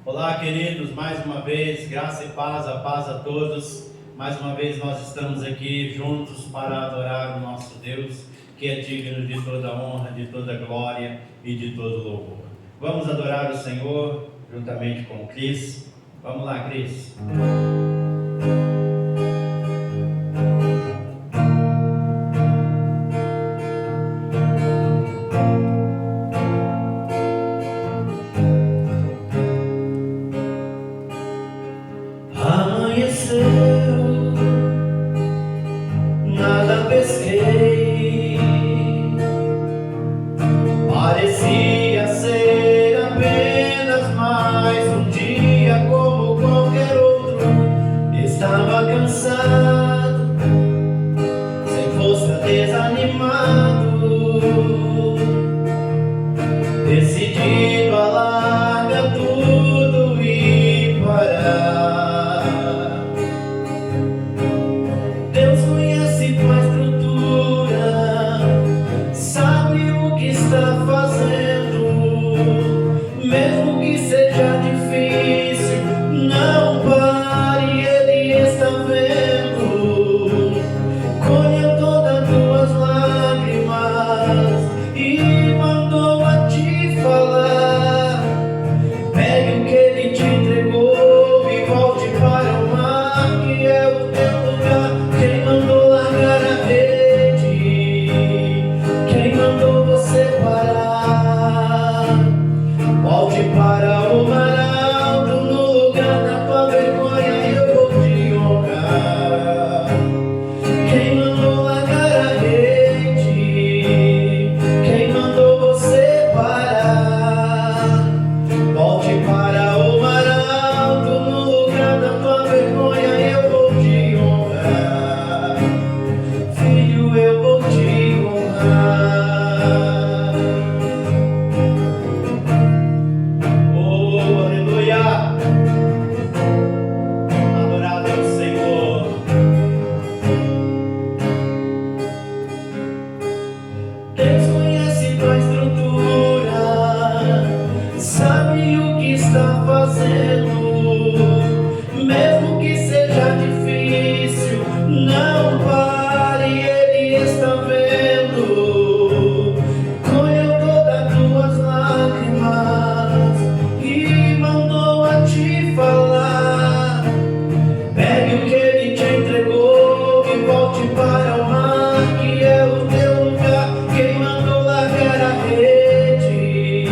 Olá, queridos, mais uma vez, graça e paz, a paz a todos. Mais uma vez nós estamos aqui juntos para adorar o nosso Deus, que é digno de toda honra, de toda glória e de todo louvor. Vamos adorar o Senhor juntamente com o Cris. Vamos lá, Cris. Nada pesquei, parecia ser apenas mais um dia como qualquer outro. Estava cansado, sem força, desanimado, decidido a largar tudo e parar. Deus conhece tua estrutura, sabe o que está fazendo, mesmo que seja difícil, não pare, Ele está vendo. Colheu todas tuas lágrimas e mandou a te falar. Pegue o que Ele te entregou e volte para o mar, que é o teu lugar. Quem mandou largar a rede? Quem mandou você parar? Volte para o mar alto, no lugar da tua vergonha eu vou te honrar. Quem mandou largar a rede? Quem mandou você parar? Volte para o mar alto, no lugar da tua vergonha eu vou te honrar. Filho, eu vou te honrar. Oh, aleluia! Adorado é o Senhor. Deus conhece tua estrutura, sabe o que está fazendo, mesmo que seja difícil, não pare, Ele está vendo. Colheu todas tuas lágrimas e mandou a te falar. Pegue o que Ele te entregou e volte para o mar, que é o teu lugar. Quem mandou largar a rede?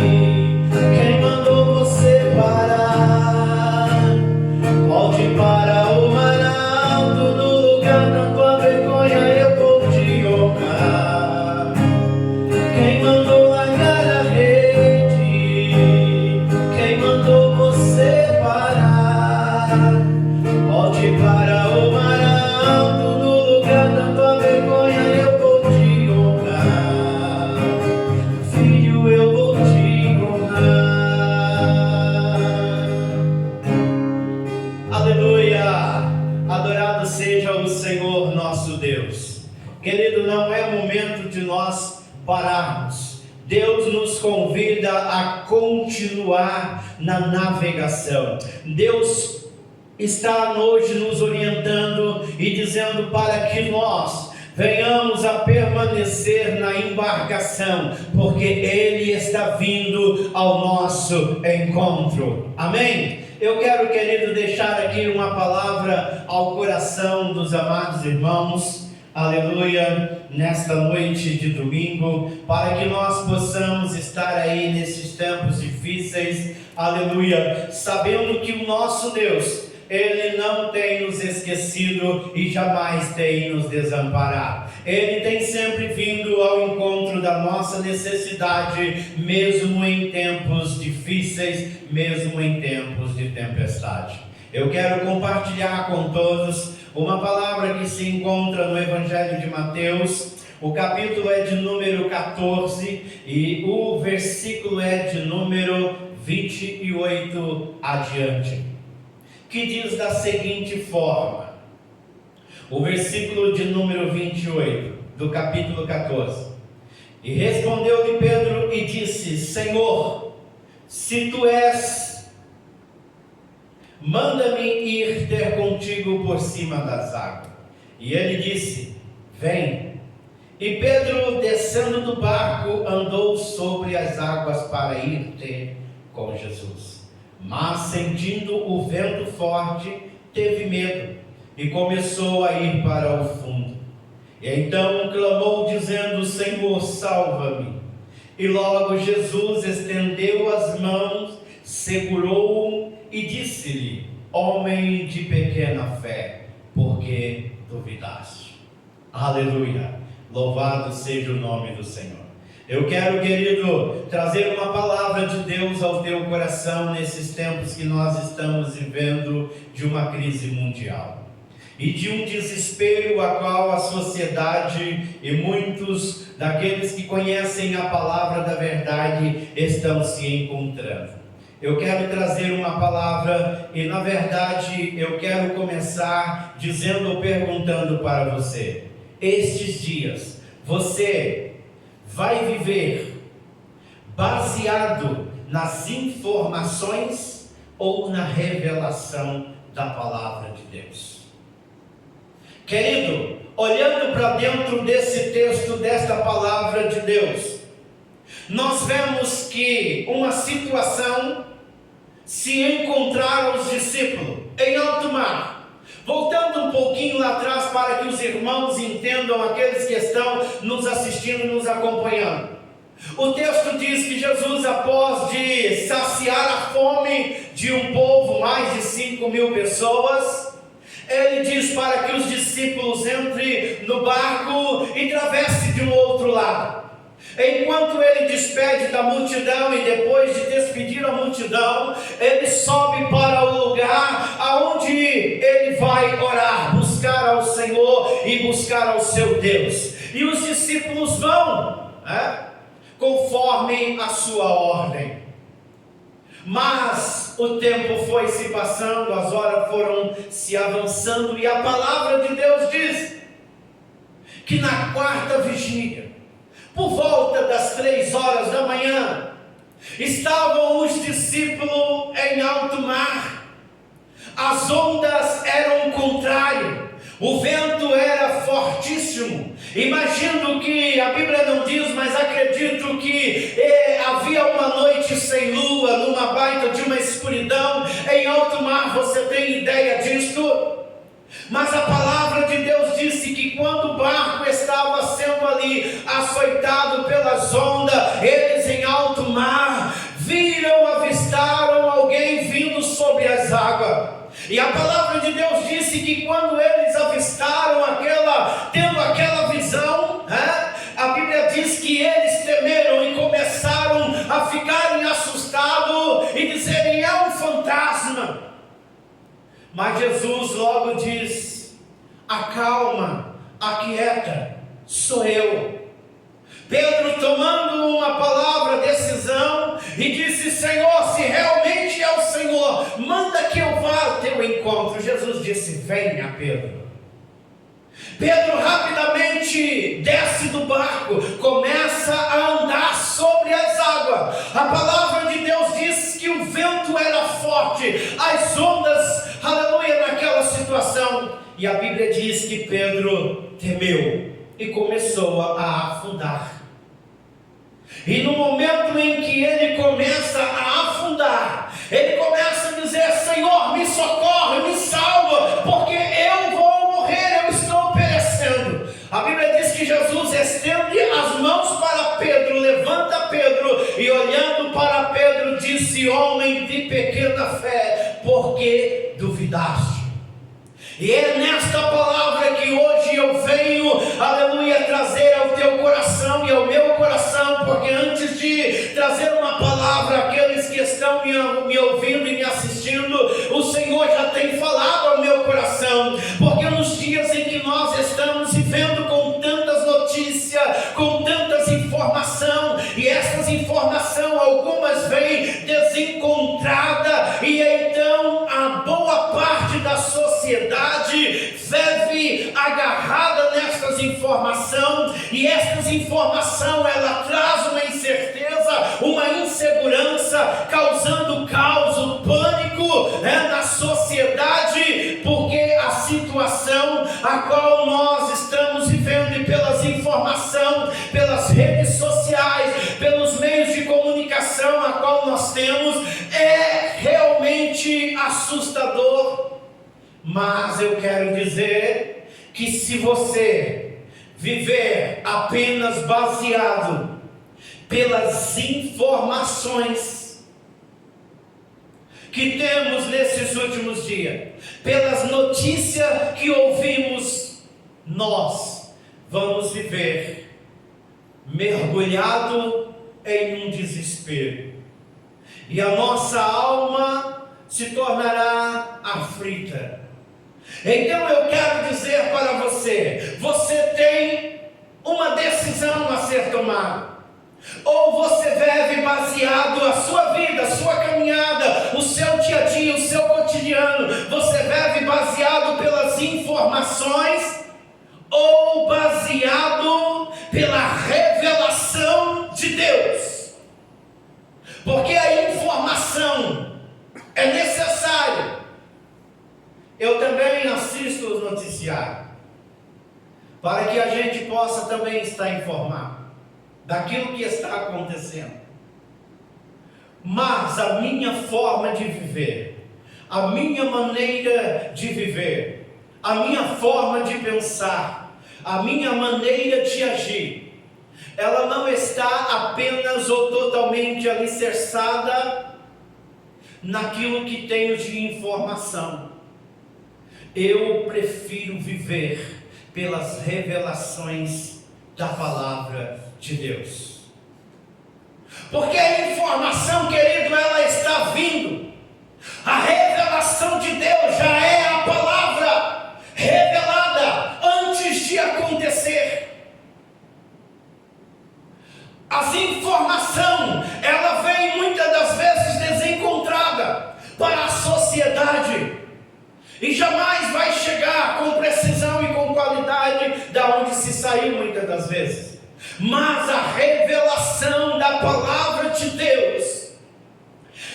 Quem mandou você parar? Volte para o mar alto, no lugar da tua vergonha eu vou te honrar. Quem mandou largar a rede? Quem mandou você parar? Volte para o mar alto, no lugar da tua vergonha eu vou te honrar. Filho, eu vou te honrar. Aleluia! Adorado seja o Senhor nosso Deus. Querido, não é momento de nós pararmos. Deus nos convida a continuar na navegação. Deus está hoje nos orientando e dizendo para que nós venhamos a permanecer na embarcação, porque Ele está vindo ao nosso encontro. Amém? Eu quero, querido, deixar aqui uma palavra ao coração dos amados irmãos, aleluia, nesta noite de domingo, para que nós possamos estar aí nesses tempos difíceis, aleluia, sabendo que o nosso Deus, Ele não tem nos esquecido e jamais tem nos desamparado. Ele tem sempre vindo ao encontro da nossa necessidade, mesmo em tempos difíceis, mesmo em tempos de tempestade. Eu quero compartilhar com todos uma palavra que se encontra no Evangelho de Mateus. O capítulo é de número 14 e o versículo é de número 28 adiante, que diz da seguinte forma, o versículo de número 28 do capítulo 14: E respondeu-lhe Pedro e disse: Senhor, se tu és, manda-me ir ter contigo por cima das águas. E ele disse: vem. E Pedro, descendo do barco, andou sobre as águas para ir ter com Jesus. Mas, sentindo o vento forte, teve medo e começou a ir para o fundo. E então clamou, dizendo: Senhor, salva-me. E logo Jesus estendeu as mãos, segurou-o e disse-lhe: homem de pequena fé, por que duvidaste? Aleluia! Louvado seja o nome do Senhor. Eu quero, querido, trazer uma palavra de Deus ao teu coração nesses tempos que nós estamos vivendo de uma crise mundial e de um desespero a qual a sociedade e muitos daqueles que conhecem a palavra da verdade estão se encontrando. Eu quero trazer uma palavra e, na verdade, eu quero começar dizendo ou perguntando para você: estes dias, você vai viver baseado nas informações ou na revelação da palavra de Deus? Querido, olhando para dentro desse texto, desta palavra de Deus, nós vemos que uma situação se encontraram os discípulos em alto mar. Voltando um pouquinho lá atrás para que os irmãos entendam, aqueles que estão nos assistindo, nos acompanhando. O texto diz que Jesus, após de saciar a fome de um povo, mais de 5.000 pessoas, ele diz para que os discípulos entrem no barco e travessem de um outro lado. Enquanto ele despede da multidão e depois de despedir a multidão, ele sobe para o lugar aonde ele vai orar, buscar ao Senhor e buscar ao seu Deus. E os discípulos vão, conforme a sua ordem. Mas o tempo foi se passando, as horas foram se avançando, e a palavra de Deus diz que na quarta vigília, por volta das 3 horas da manhã, estavam os discípulos em alto mar. As ondas eram contrárias, o vento era fortíssimo. Imagino que a Bíblia não diz, mas acredito que havia uma noite sem lua, numa baita de uma escuridão em alto mar. Você tem ideia disto? Mas a palavra de Deus disse que quando o barco estava sendo ali açoitado pelas ondas, eles em alto mar avistaram alguém vindo sobre as águas. E a palavra de Deus disse que quando eles avistaram tendo aquela visão, a Bíblia diz que eles temeram e começaram a ficarem assustados e dizerem: é um fantasma. Mas Jesus logo diz: acalma, aquieta, sou eu. Pedro, tomando uma palavra, decisão, e disse: Senhor, se realmente é o Senhor, manda que eu vá ao teu encontro. Jesus disse: venha, Pedro. Pedro rapidamente desce do barco, começa a andar sobre as águas. A palavra de Deus diz que o vento era forte, as ondas, aleluia, naquela situação. E a Bíblia diz que Pedro temeu e começou a afundar. E no momento em que ele começa a afundar, ele começa a dizer: Senhor, me socorre, me salva, porque eu vou morrer, eu estou perecendo. A Bíblia diz que Jesus estende as mãos para Pedro, levanta Pedro, e olhando para Pedro disse: homem de pequena fé, por que duvidaste? E é nesta palavra que hoje eu venho, aleluia, trazer ao teu coração e ao meu coração, porque antes de trazer uma palavra àqueles que estão me ouvindo e me assistindo, o Senhor já tem falado ao meu coração, porque nos dias em que nós estamos vivendo com tantas notícias, com tantas informações, e essas informações, algumas vêm desencontradas, e então a boa parte da sociedade vive agarrada nestas informações, e estas informações ela traz uma incerteza, uma insegurança, causando caos, pânico na sociedade. qual nós estamos vivendo e pelas informações, pelas redes sociais, pelos meios de comunicação a qual nós temos, é realmente assustador. Mas eu quero dizer que se você viver apenas baseado pelas informações que temos nesses últimos dias, pelas notícias que ouvimos, nós vamos viver mergulhado em um desespero, e a nossa alma se tornará aflita. Então eu quero dizer para você: você tem uma decisão a ser tomada. Ou você vive baseado a sua vida, a sua caminhada, o seu dia a dia, o seu cotidiano, você vive baseado pelas informações, ou baseado pela revelação de Deus. Porque a informação é necessária. Eu também assisto os noticiários, para que a gente possa também estar informado daquilo que está acontecendo. Mas a minha forma de viver, a minha maneira de viver, a minha forma de pensar, a minha maneira de agir, ela não está apenas ou totalmente alicerçada naquilo que tenho de informação. Eu prefiro viver pelas revelações da palavra de Deus. Porque a informação, querido, ela está vindo. A revelação de Deus já é a palavra revelada antes de acontecer. As informações, ela vem muitas das vezes desencontrada para a sociedade, e jamais vai chegar com precisão e com qualidade da onde se saiu muitas das vezes. Mas a revelação da palavra de Deus,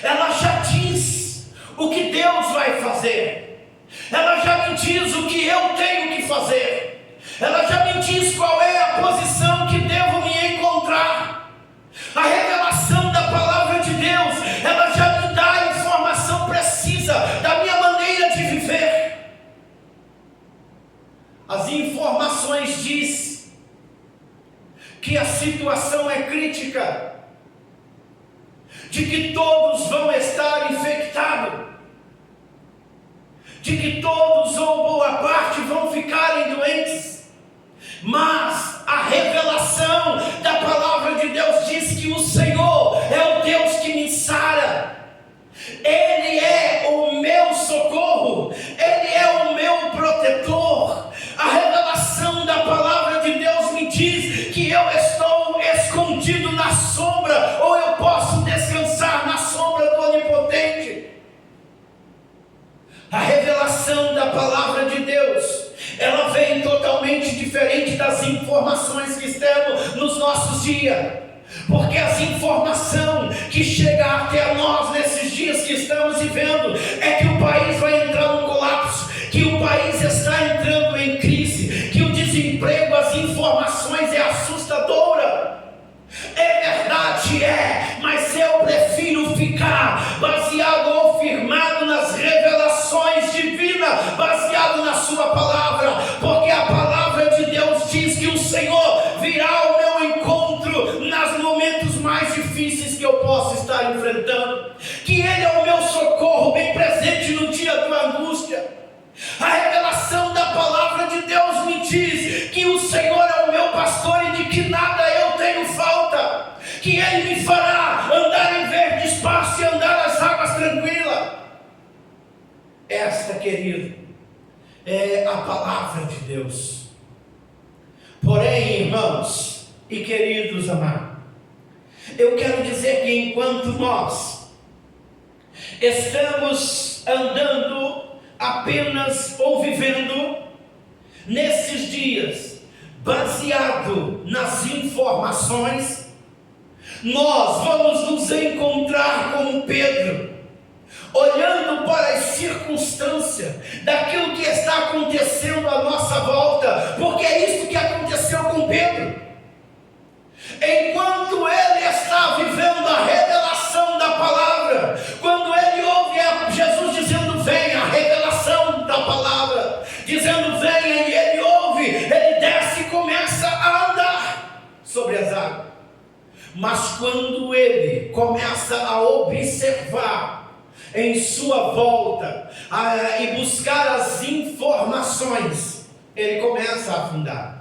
ela já diz o que Deus vai fazer. Ela já me diz o que eu tenho que fazer. Ela já me diz qual é a posição que devo me encontrar. A revelação da palavra de Deus, ela já me dá a informação precisa da minha maneira de viver. As informações diz que a situação é crítica, de que todos vão estar infectados, de que todos ou boa parte vão ficarem doentes. Mas a revelação da palavra de Deus diz que o Senhor é o Deus que me sara. Ele é o meu socorro, Ele é o meu protetor. A revelação da palavra de Deus me diz que eu estou escondido na sombra, ou eu posso descansar na sombra do Onipotente. A revelação da palavra de Deus, ela vem totalmente diferente das informações que temos nos nossos dias. Porque as informações que chegam até nós nesses dias que estamos vivendo é que o país vai entrar num colapso, que o país está entrando em crise, que o desemprego, as informações é assustadora. É verdade, mas eu prefiro ficar baseado ou firmado nas revelações divinas, baseado na sua palavra, porque a palavra de Deus diz que o Senhor virá ao meu encontro nos momentos mais difíceis que eu posso estar enfrentando, que Ele é o meu socorro bem presente no dia da angústia. A revelação da palavra de Deus me diz que o Senhor é o meu pastor e de que nada eu tenho falta, que Ele me fará andar em verde espaço e andar nas águas tranquilas. Esta, querido, é a palavra de Deus. Porém, irmãos e queridos amados, eu quero dizer que enquanto nós estamos andando apenas ou vivendo nesses dias baseado nas informações, nós vamos nos encontrar com Pedro, olhando para as circunstância, daquilo que está acontecendo à nossa volta, porque é isso que aconteceu com Pedro. Enquanto ele está vivendo a revelação da palavra, quando ele ouve Jesus dizendo venha, a revelação da palavra, dizendo venha, e ele ouve, ele desce e começa a andar sobre as águas. Mas quando ele começa a observar em sua volta e buscar as informações, ele começa a afundar.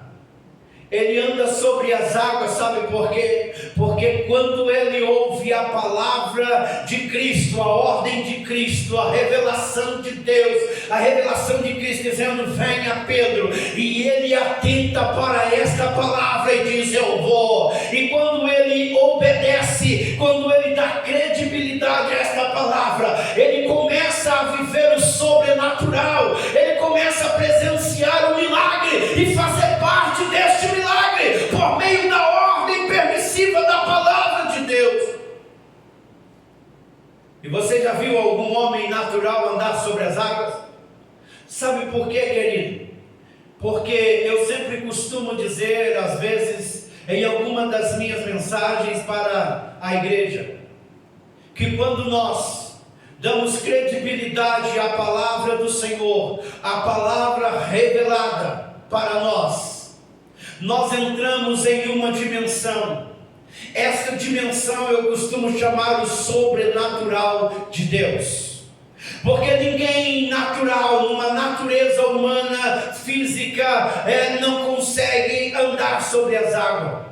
Ele anda sobre as águas, sabe por quê? Porque quando ele ouve a palavra de Cristo, a ordem de Cristo, a revelação de Deus, a revelação de Cristo dizendo venha Pedro, e ele atenta para esta palavra e diz eu vou. E quando ele obedece, quando ele dá credibilidade a esta palavra, ele começa a viver o sobrenatural, ele começa a presenciar o milagre e fazer parte deste milagre por meio da ordem permissiva da palavra de Deus. E você já viu algum homem natural andar sobre as águas? Sabe por quê, querido? Porque eu sempre costumo dizer, às vezes, em alguma das minhas mensagens para a igreja, que quando nós damos credibilidade à palavra do Senhor, à palavra revelada para nós entramos em uma dimensão. Esta dimensão eu costumo chamar o sobrenatural de Deus. Porque ninguém natural, numa natureza humana, física, não consegue andar sobre as águas.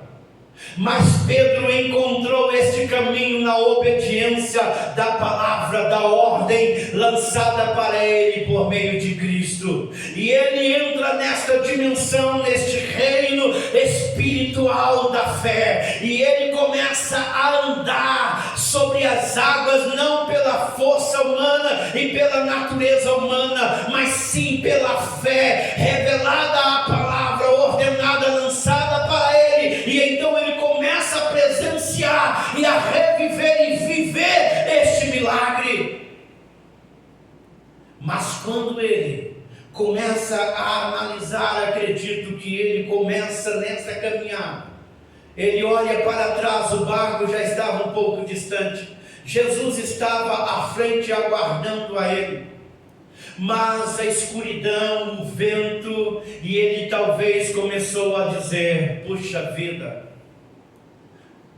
Mas Pedro encontrou este caminho na obediência da palavra, da ordem lançada para ele por meio de Cristo. E ele entra nesta dimensão, neste reino espiritual da fé. E ele começa a andar sobre as águas, não pela força humana e pela natureza humana, mas sim pela fé revelada à palavra, ordenada, lançada para ele. E então ele começa a presenciar e a reviver e viver este milagre. Mas quando ele começa a analisar, acredito que ele começa nessa caminhada, ele olha para trás, o barco já estava um pouco distante, Jesus estava à frente aguardando a ele, mas a escuridão, o vento, e ele talvez começou a dizer, puxa vida,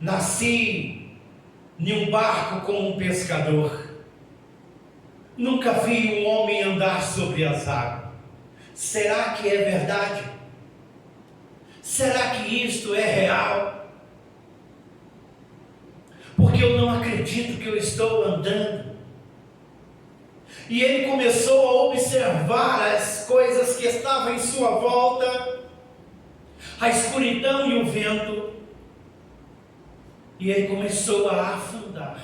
nasci em um barco como um pescador, nunca vi um homem andar sobre as águas, será que é verdade? Será que isto é real? Porque eu não acredito que eu estou andando. E ele começou a observar as coisas que estavam em sua volta, a escuridão e o vento, e ele começou a afundar.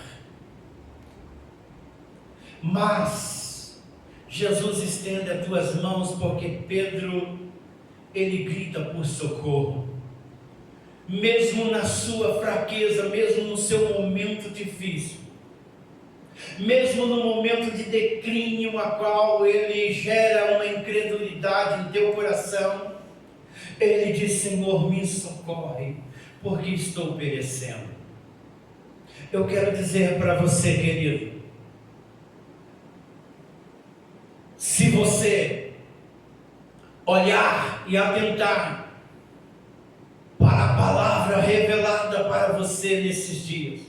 Mas Jesus estende as duas mãos, porque Pedro, ele grita por socorro, mesmo na sua fraqueza, mesmo no seu momento difícil, mesmo no momento de declínio, a qual ele gera uma incredulidade em teu coração, ele diz, Senhor, me socorre, porque estou perecendo. Eu quero dizer para você, querido, se você olhar e atentar para a palavra revelada para você nesses dias,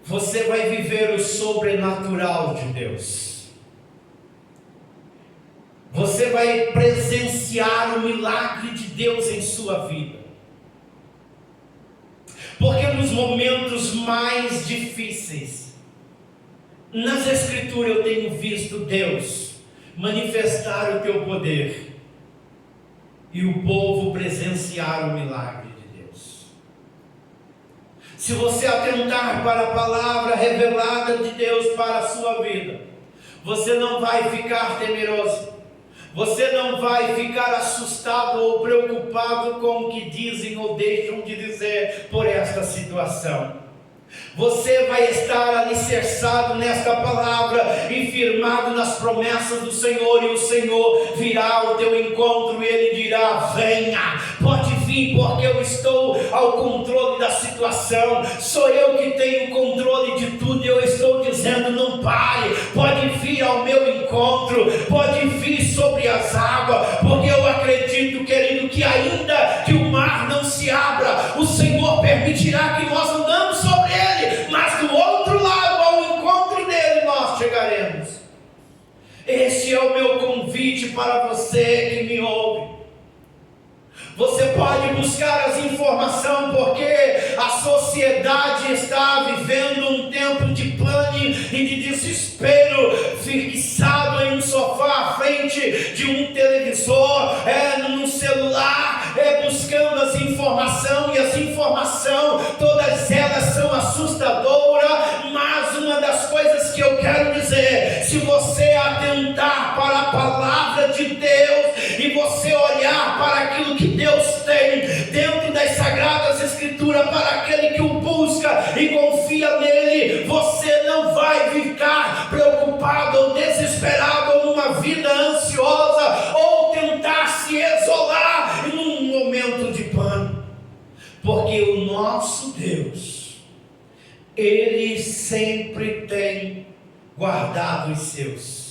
você vai viver o sobrenatural de Deus. Você vai presenciar o milagre de Deus em sua vida. Porque nos momentos mais difíceis, nas Escrituras eu tenho visto Deus manifestar o teu poder e o povo presenciar o milagre de Deus. Se você atentar para a palavra revelada de Deus para a sua vida, você não vai ficar temeroso, você não vai ficar assustado ou preocupado com o que dizem ou deixam de dizer por esta situação. Você vai estar alicerçado nesta palavra e firmado nas promessas do Senhor, e o Senhor virá ao teu encontro e Ele dirá: venha, pode vir, porque eu estou ao controle da situação, sou eu que tenho controle de tudo. Eu estou dizendo: não pare, pode vir ao meu encontro, pode vir sobre as águas, porque eu acredito, querido, que ainda que o mar não se abra, o Senhor permitirá que nós andamos sobre ele, mas do outro lado, ao encontro dele, nós chegaremos. Esse é o meu convite para você que me ouve. Você pode buscar as informações, porque a sociedade está vivendo um tempo de pânico e de desespero, fixado em um sofá à frente de um televisor, num celular, buscando as informações, e as informações, todas elas são assustadoras. Mas uma das coisas que eu quero dizer: se você atentar para a palavra de Deus e você olhar para aquilo que Deus tem dentro das Sagradas Escrituras, para aquele que o busca e confia nele, você não vai ficar preocupado ou desesperado, ou numa vida ansiosa, ou tentar se isolar num momento de pânico, porque o nosso Deus, Ele sempre tem guardado os seus.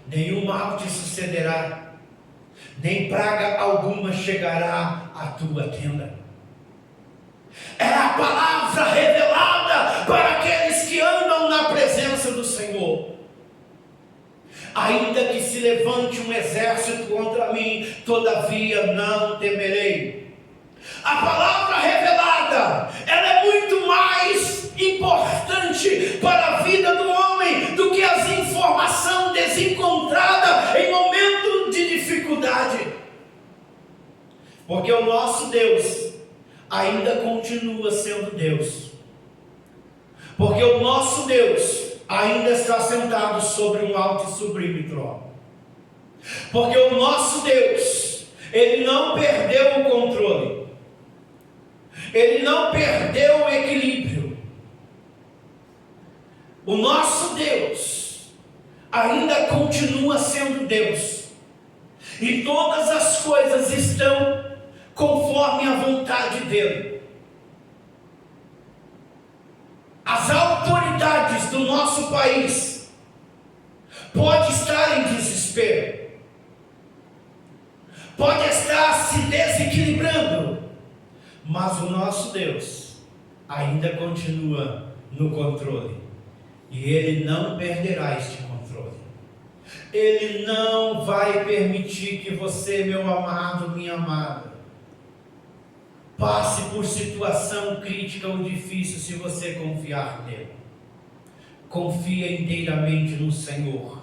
Nenhum mal te sucederá, nem praga alguma chegará à tua tenda. É a palavra revelada para aqueles que andam na presença do Senhor. Ainda que se levante um exército contra mim, todavia não temerei. A palavra revelada, ela é muito mais importante para a vida do homem do que as informações desencontradas em momento de dificuldade. Porque o nosso Deus ainda continua sendo Deus. Porque o nosso Deus ainda está sentado sobre um alto e sublime trono. Porque o nosso Deus, Ele não perdeu o controle. Ele não perdeu o equilíbrio. O nosso Deus ainda continua sendo Deus. E todas as coisas estão conforme a vontade dEle. As autoridades do nosso país podem estar em desespero, pode estar se desequilibrando, mas o nosso Deus ainda continua no controle, e Ele não perderá este controle. Ele não vai permitir que você, meu amado, minha amada, passe por situação crítica ou difícil se você confiar nele. Confia inteiramente no Senhor.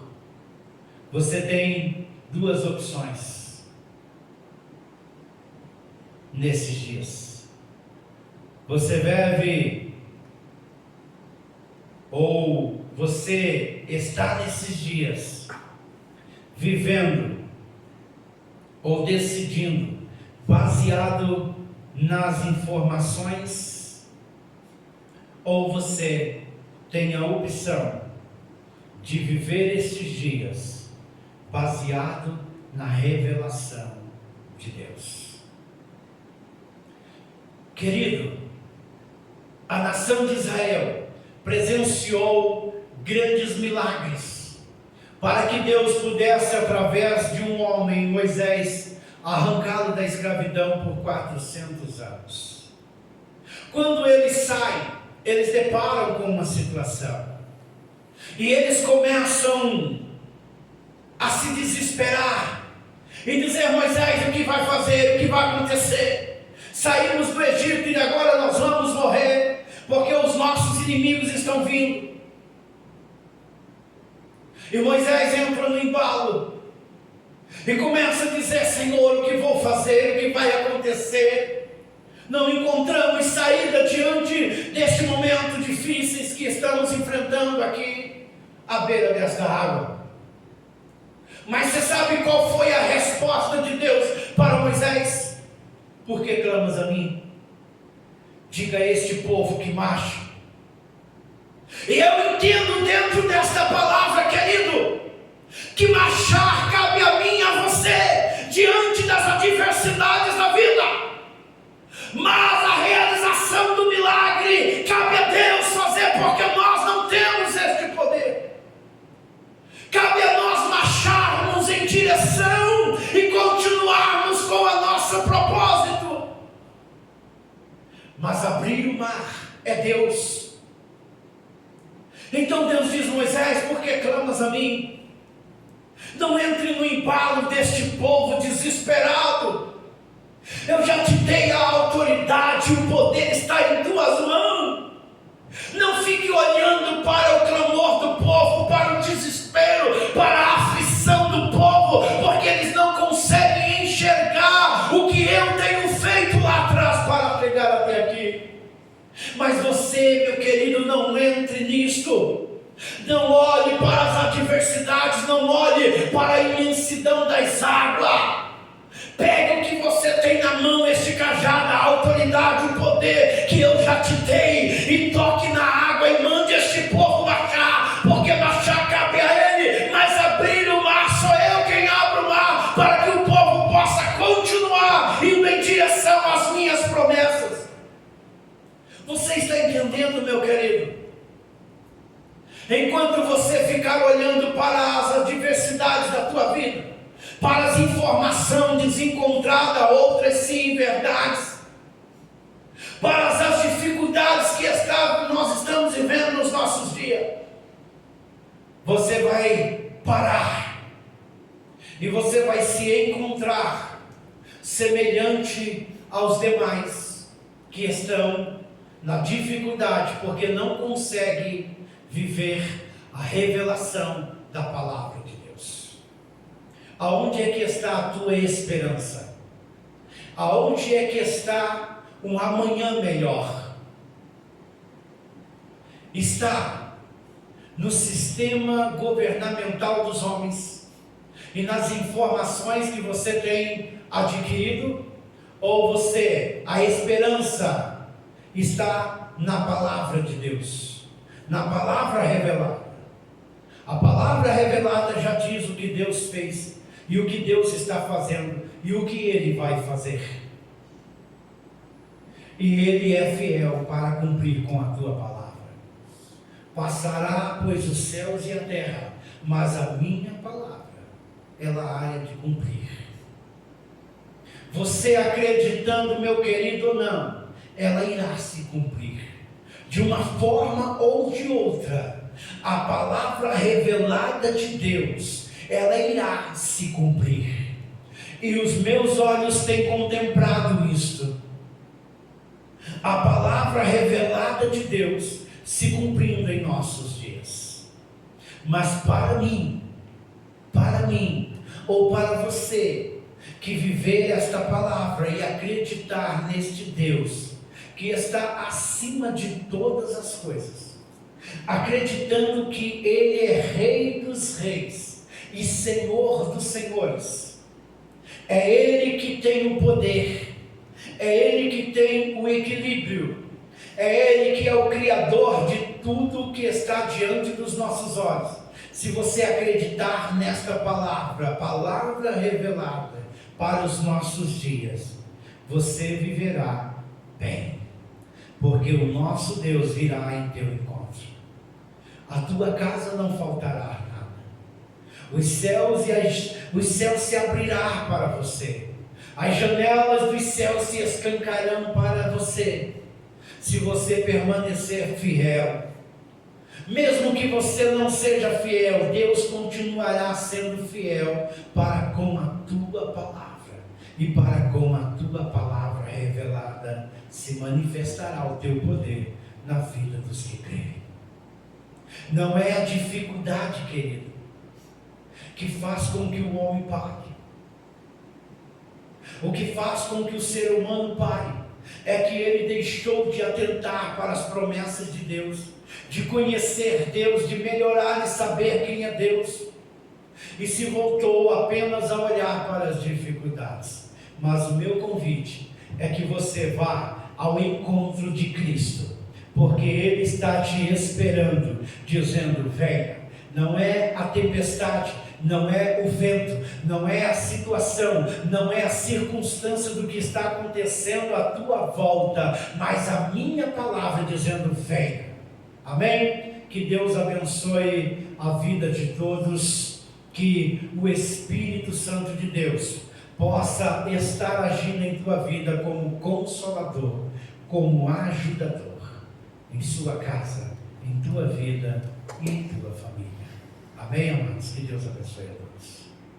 Você tem duas opções nesses dias. Você deve, ou você está nesses dias vivendo ou decidindo baseado nas informações, ou você tem a opção de viver estes dias baseado na revelação de Deus. Querido, a nação de Israel presenciou grandes milagres para que Deus pudesse, através de um homem, Moisés, arrancá-lo da escravidão por 400 anos. Quando eles saem, eles deparam com uma situação, e eles começam a se desesperar e dizer: Moisés, o que vai fazer? O que vai acontecer? Saímos do Egito e agora nós vamos morrer, porque os nossos inimigos estão vindo. E Moisés entra no embalo e começa a dizer: Senhor, o que vou fazer? O que vai acontecer? Não encontramos saída diante deste momento difícil que estamos enfrentando aqui à beira desta água. Mas você sabe qual foi a resposta de Deus para Moisés? Por que clamas a mim? diga a este povo que marcha. E eu entendo dentro desta palavra, querido, que marchar cabe a mim e a você diante das adversidades da vida. Mas a realização do milagre cabe a Deus fazer, porque nós não temos este poder. Cabe a nós marcharmos em direção e continuarmos com o nosso propósito. Mas abrir o mar é Deus. Então Deus diz: Moisés, por que clamas a mim? Não entre no embalo deste povo desesperado. Eu já te dei a autoridade, o poder está em tuas mãos. Não fique olhando para o clamor do povo, para o desespero, para a aflição do povo, porque eles não conseguem enxergar o que eu tenho feito lá atrás para chegar até aqui. Mas você, meu querido, não entre nisto. Não olhe para as adversidades, não olhe para a imensidão das águas. Pegue o que você tem na mão, este cajado, a autoridade, o poder que eu já te dei, e toque na água e mande este povo marchar, porque marchar cabe a ele, mas abrir o mar sou eu quem abro o mar, para que o povo possa continuar indo em direção às minhas promessas. Você está entendendo, meu querido? Enquanto você ficar olhando para as adversidades da tua vida, para as informações desencontradas, outras sim verdades, para as dificuldades que nós estamos vivendo nos nossos dias, você vai parar e você vai se encontrar semelhante aos demais que estão na dificuldade, porque não conseguem viver a revelação da palavra de Deus. Aonde é que está a tua esperança? Aonde é que está um amanhã melhor? Está no sistema governamental dos homens e nas informações que você tem adquirido? Ou a esperança está na palavra de Deus, na palavra revelada? A palavra revelada já diz o que Deus fez, e o que Deus está fazendo, e o que Ele vai fazer. E Ele é fiel para cumprir com a tua palavra. Passará, pois, os céus e a terra, mas a minha palavra, ela há de cumprir. Você acreditando, meu querido, ou não, ela irá se cumprir. De uma forma ou de outra, a palavra revelada de Deus, ela irá se cumprir. E os meus olhos têm contemplado isto. A palavra revelada de Deus se cumprindo em nossos dias. Mas para mim, ou para você, que viver esta palavra e acreditar neste Deus, que está acima de todas as coisas, acreditando que Ele é Rei dos Reis e Senhor dos Senhores, é Ele que tem o poder, é Ele que tem o equilíbrio, é Ele que é o Criador de tudo que está diante dos nossos olhos. Se você acreditar nesta palavra, palavra revelada para os nossos dias, você viverá bem, porque o nosso Deus virá em teu encontro. A tua casa não faltará nada. Os céus se abrirão para você. As janelas dos céus se escancarão para você, se você permanecer fiel. Mesmo que você não seja fiel, Deus continuará sendo fiel para com a tua palavra. E para com a tua palavra revelada se manifestará o teu poder na vida dos que creem. Não é a dificuldade, querido, que faz com que o homem pare. O que faz com que o ser humano pare é que ele deixou de atentar para as promessas de Deus, de conhecer Deus, de melhorar e saber quem é Deus, e se voltou apenas a olhar para as dificuldades. Mas o meu convite é que você vá ao encontro de Cristo, porque Ele está te esperando, dizendo: venha. Não é a tempestade, não é o vento, não é a situação, não é a circunstância do que está acontecendo à tua volta, mas a minha palavra dizendo: venha. Amém? Que Deus abençoe a vida de todos, que o Espírito Santo de Deus possa estar agindo em tua vida como consolador, como ajudador, em sua casa, em tua vida e em tua família. Amém, amados? Que Deus abençoe a todos.